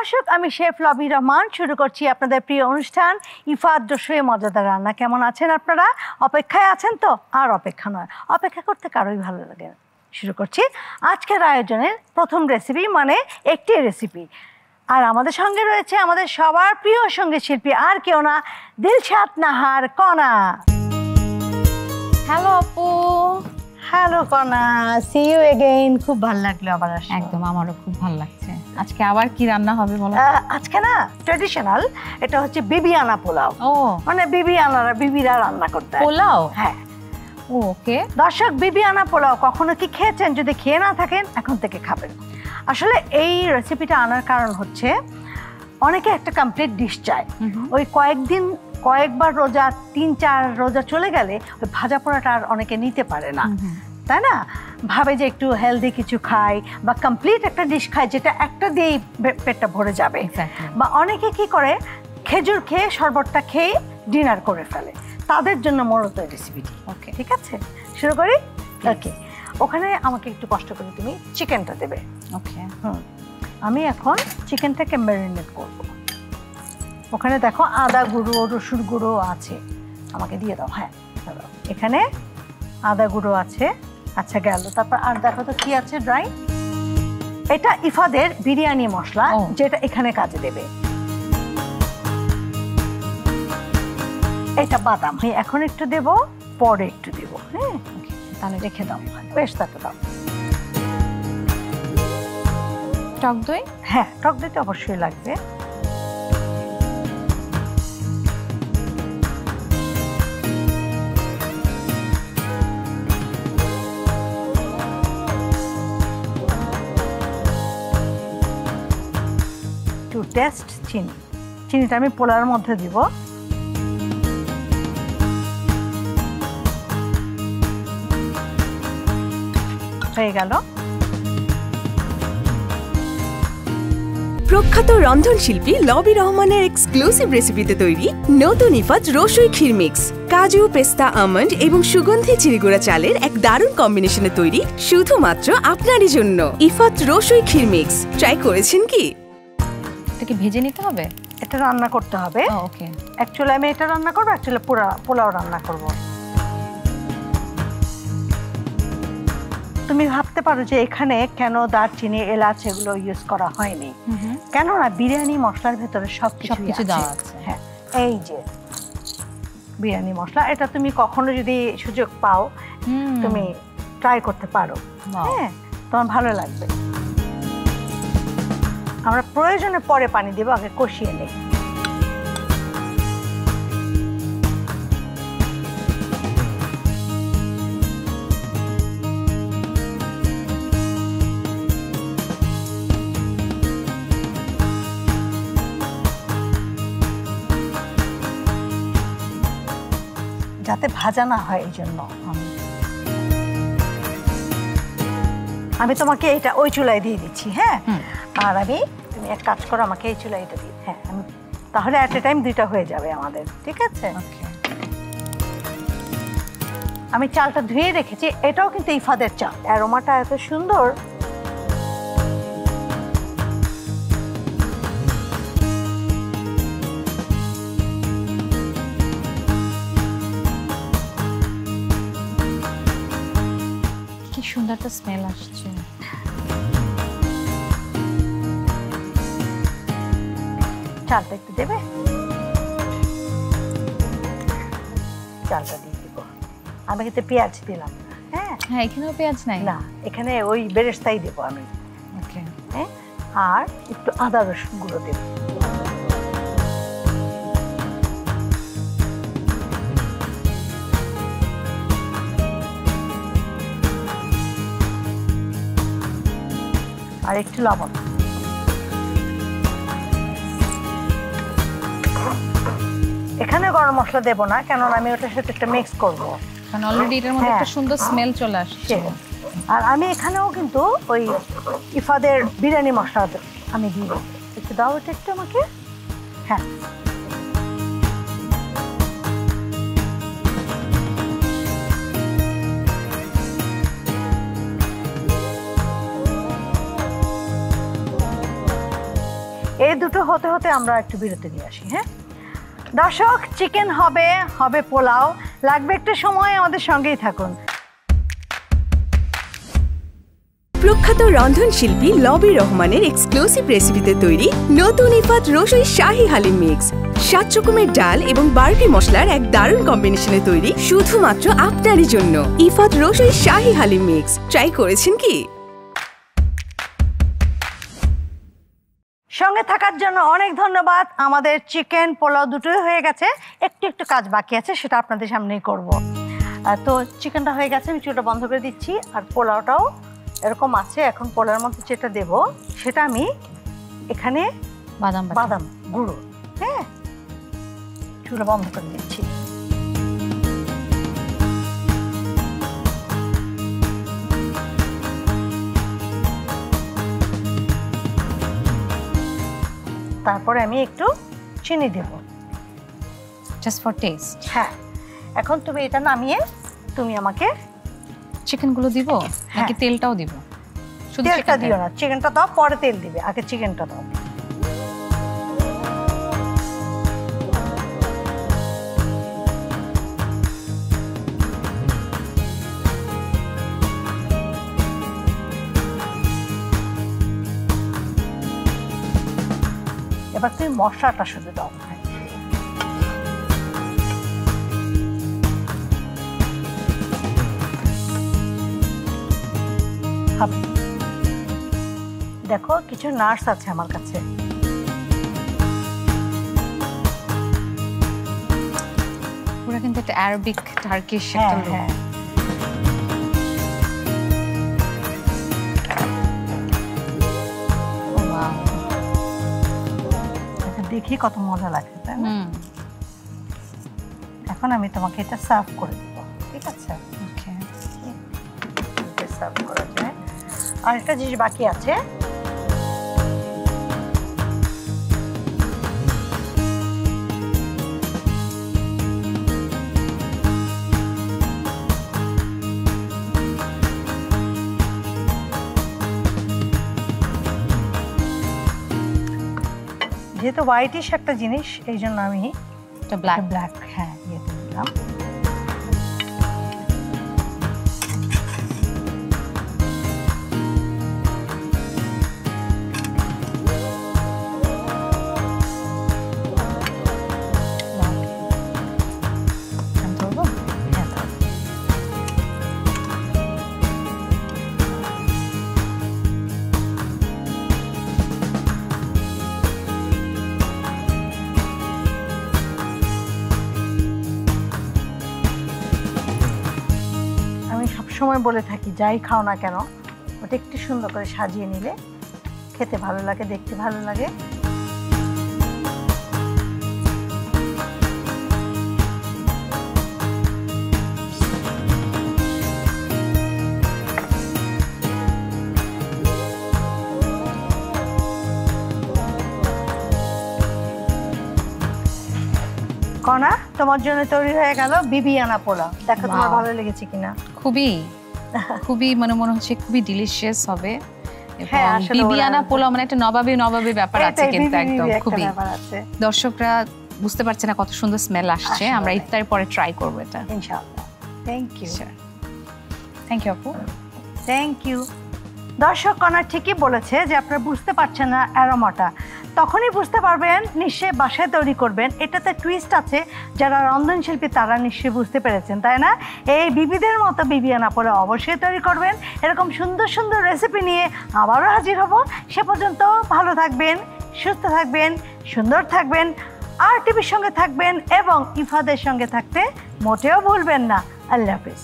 দর্শক আমি chef lobby Rahman শুরু করছি আপনাদের প্রিয় অনুষ্ঠান ইফাত রসুই মজাদার রান্না। কেমন আছেন আপনারা? অপেক্ষায় আছেন তো? আর অপেক্ষা নয়, অপেক্ষা করতে কারোই ভালো লাগে না। শুরু করছি আজকের আয়োজনের প্রথম রেসিপি, মানে একটি রেসিপি। আর আমাদের সঙ্গে রয়েছে আমাদের সবার প্রিয় সঙ্গীত শিল্পী, আর কেউ না, দিলশাদ নাহার কণা। হ্যালো আপু। হ্যালো কণা, সি ইউ এগেইন। খুব ভালো লাগলো আবার আসলে। একদম, আমারও খুব ভালো লাগছে। আজকে আবার কি রান্না হবে বলো? আজকে না ট্র্যাডিশনাল, এটা হচ্ছে বিবিয়ানা পোলাও। ও মানে বিবিরা রান্না করতে পোলাও? হ্যাঁ। ওকে দর্শক, বিবিয়ানা পোলাও কখনো কি খেয়েছেন? যদি খেয়ে না থাকেন এখন থেকে খাবেন। আসলে এই রেসিপিটা আনার কারণ হচ্ছে অনেকে একটা কমপ্লিট ডিশ চায়। ওই কয়েকবার রোজা, 3-4 রোজা চলে গেলে ওই ভাজা পোড়াটা আর অনেকে নিতে পারে না, তাই না? ভাবে যে একটু হেলদি কিছু খাই বা কমপ্লিট একটা ডিশ খাই যেটা একটা দিয়েই পেটটা ভরে যাবে। বা অনেকে কি করে, খেজুর খেয়ে শরবতটা খেয়ে ডিনার করে ফেলে। তাদের জন্য মূলত রেসিপিটি। ওকে, ঠিক আছে, শুরু করি। ওকে, ওখানে আমাকে একটু কষ্ট করে তুমি চিকেনটা দেবে। ওকে, আমি এখন চিকেনটাকে ম্যারিনেট করব। ওখানে দেখো আদা গুঁড়ো, রসুন গুঁড়ো আছে, আমাকে দিয়ে দাও। হ্যাঁ, এখানে আদা গুঁড়ো আছে। আচ্ছা, গেল। তারপর আর দেখো তো কি আছে, ড্রাই। এটা ইফাদের বিরিয়ানি মশলা, যেটা এখানে কাজে দেবে। এটা বাদাম, এখন একটু দেব, পরে একটু দেব। হ্যাঁ, তাহলে রেখে দাও, বেশ তাকে দাও। টক দই? হ্যাঁ, টক দই তো অবশ্যই লাগবে। টু টেস্ট চিনি, চিনিটা আমি পোলার মধ্যে দিব। হয়ে গেল। প্রখ্যাত রন্ধনশিল্পী লবি রহমানের এক্সক্লুসিভ রেসিপিতে তৈরি নতুন ইফাত রসুই ক্ষীর মিক্স। কাজু, পেস্তা, আমন্ড এবং সুগন্ধি চিনিগুড়া চালের এক দারুণ কম্বিনেশনে তৈরি শুধুমাত্র আপনারই জন্য ইফাত রসুই ক্ষীর মিক্স। ট্রাই করেছেন কি? এটাকে ভেজে নিতে হবে? এটা রান্না করতে হবে। ওকে, অ্যাকচুয়ালি আমি এটা রান্না করবো, অ্যাকচুয়ালি পোলাও রান্না করব। তুমি ভাবতে পারো যে এখানে কেন দারচিনি, এলাচ এগুলো ইউজ করা হয়নি। কেননা বিরিয়ানি মশলার ভেতরে সবকিছু দেওয়া আছে। হ্যাঁ, এই যে বিরিয়ানি মশলা, এটা তুমি কখনো যদি সুযোগ পাও তুমি ট্রাই করতে পারো। হ্যাঁ, তোমার ভালো লাগবে। আমরা প্রয়োজনে পরে পানি দেবো, আগে কষিয়ে নেই। যাতে ভাজা না হয়, এই জন্য আমি তোমাকে এটা ওই চুলায় দিয়ে দিচ্ছি। হ্যাঁ, আর তুমি এক কাজ করো, আমাকে এই চুলায় এটা দিই। হ্যাঁ, আমি তাহলে অ্যাট এ টাইম 2টা হয়ে যাবে আমাদের, ঠিক আছে? আমি চালটা ধুয়ে রেখেছি, এটাও কিন্তু ইফাদের চাল। অ্যারোমাটা এত সুন্দর। সুন্দর একটা স্মেল আসছে। চালটা একটু দেবে, চালটা দিয়ে দিব। আমি কিন্তু পেঁয়াজ দিলাম। হ্যাঁ হ্যাঁ, এখানেও পেঁয়াজ নাই না, এখানে ওই বেরেস্তাই দেবো আমি। ওকে, হ্যাঁ, আর একটু আদা রসুন গুঁড়ো দেব। আর একটু লবণ। এখানে গরম মশলা দেব না, কেননা আমি ওটার সাথে একটা মিক্স করবো, কারণ অলরেডি এটার মধ্যে একটা সুন্দর স্মেল চলে আসছে। আর আমি এখানেও কিন্তু ওই ইফাদের বিরিয়ানি মশলা আমি দিব। একটু দাও এটা একটু আমাকে। হ্যাঁ, এই এই দুটো হতে হতে আমরা একটু বিরতি নিয়ে আসি। হ্যাঁ দর্শক, চিকেন হবে, হবে পোলাও, লাগবে একটু সময়, আমাদের সঙ্গেই থাকুন। প্রখ্যাত রন্ধনশিল্পী লবি রহমানের এক্সক্লুসিভ রেসিপিতে তৈরি নতুন ইফাত রসুই শাহী হালিম মিক্স। 7 রকমের ডাল এবং বারবি মশলার এক দারুণ কম্বিনেশনে তৈরি শুধুমাত্র আপনারই জন্য ইফাত রসুই শাহী হালিম মিক্স। ট্রাই করেছেন কি? সঙ্গে থাকার জন্য অনেক ধন্যবাদ। আমাদের চিকেন পোলাও দুটোই হয়ে গেছে, একটু একটু কাজ বাকি আছে, সেটা আপনাদের সামনেই করব। তো চিকেনটা হয়ে গেছে, আমি চুলাটা বন্ধ করে দিচ্ছি। আর পোলাওটাও এরকম আছে। এখন পোলাওর মধ্যে যেটা দেব সেটা আমি এখানে বাদাম গুঁড়ো, হ্যাঁ, চুলা বন্ধ করে দিচ্ছি। তারপরে আমি একটু চিনি দেব, জাস্ট ফর টেস্ট। হ্যাঁ, এখন তুমি এটা নামিয়ে তুমি আমাকে চিকেনগুলো দিব নাকি তেলটাও দিব? শুধু তেলটা দিও না, চিকেনটা দাও, পরে তেল দিবে, আগে চিকেনটা দাও। এবার তুমি মশলাটা শুধু দাও। দেখো কিছু নার্স আছে আমার কাছে, পুরো কিন্তু একটা আরবিক টার্কিশ হ্যাঁ একটা হ্যাঁ। দেখি কত মজা লাগছে, তাই না? এখন আমি তোমাকে এটা সার্ভ করে দেবো, ঠিক আছে? সার্ভ করা যায়। আর একটা জিনিস বাকি আছে, যেহেতু হোয়াইটিশ একটা জিনিস, এই জন্য আমি ব্ল্যাক হ্যাঁ দিয়ে দিলাম। সময় বলে থাকি, যাই খাও না কেন ওটা একটু সুন্দর করে সাজিয়ে নিলে খেতে ভালো লাগে, দেখতে ভালো লাগে। কণা, তোমার জন্য তৈরি হয়ে গেল বিবিয়ানা পোলাও। দেখো তোমার ভালো লেগেছে কিনা। খুবই খুবই মনে হচ্ছে খুবই ডিলিশিয়াস হবে। বিবিয়ানা পোলাও মানে একটা নবাবী ব্যাপার আছে কিন্তু একদম খুবই। দর্শকরা বুঝতে পারছে না কত সুন্দর স্মেল আসছে। আমরা ইফতারের পরে ট্রাই করব এটা ইনশাআল্লাহ। Thank you. থ্যাংক ইউ আপু। Thank you. দর্শক, কণা ঠিকই বলেছে যে আপনারা বুঝতে পারছেন না অ্যারোমাটা, তখনই বুঝতে পারবেন নিশ্চয়ই বাসায় তৈরি করবেন। এটাতে টুইস্ট আছে, যারা রন্ধনশিল্পী তারা নিশ্চয়ই বুঝতে পেরেছেন, তাই না? এই বিবিদের মতো বিবিয়ানা পোলাও অবশ্যই তৈরি করবেন। এরকম সুন্দর সুন্দর রেসিপি নিয়ে আবারও হাজির হব। সে পর্যন্ত ভালো থাকবেন, সুস্থ থাকবেন, সুন্দর থাকবেন, আর টিভির সঙ্গে থাকবেন এবং ইফাদের সঙ্গে থাকতে মোটেও ভুলবেন না। আল্লাহ হাফেজ।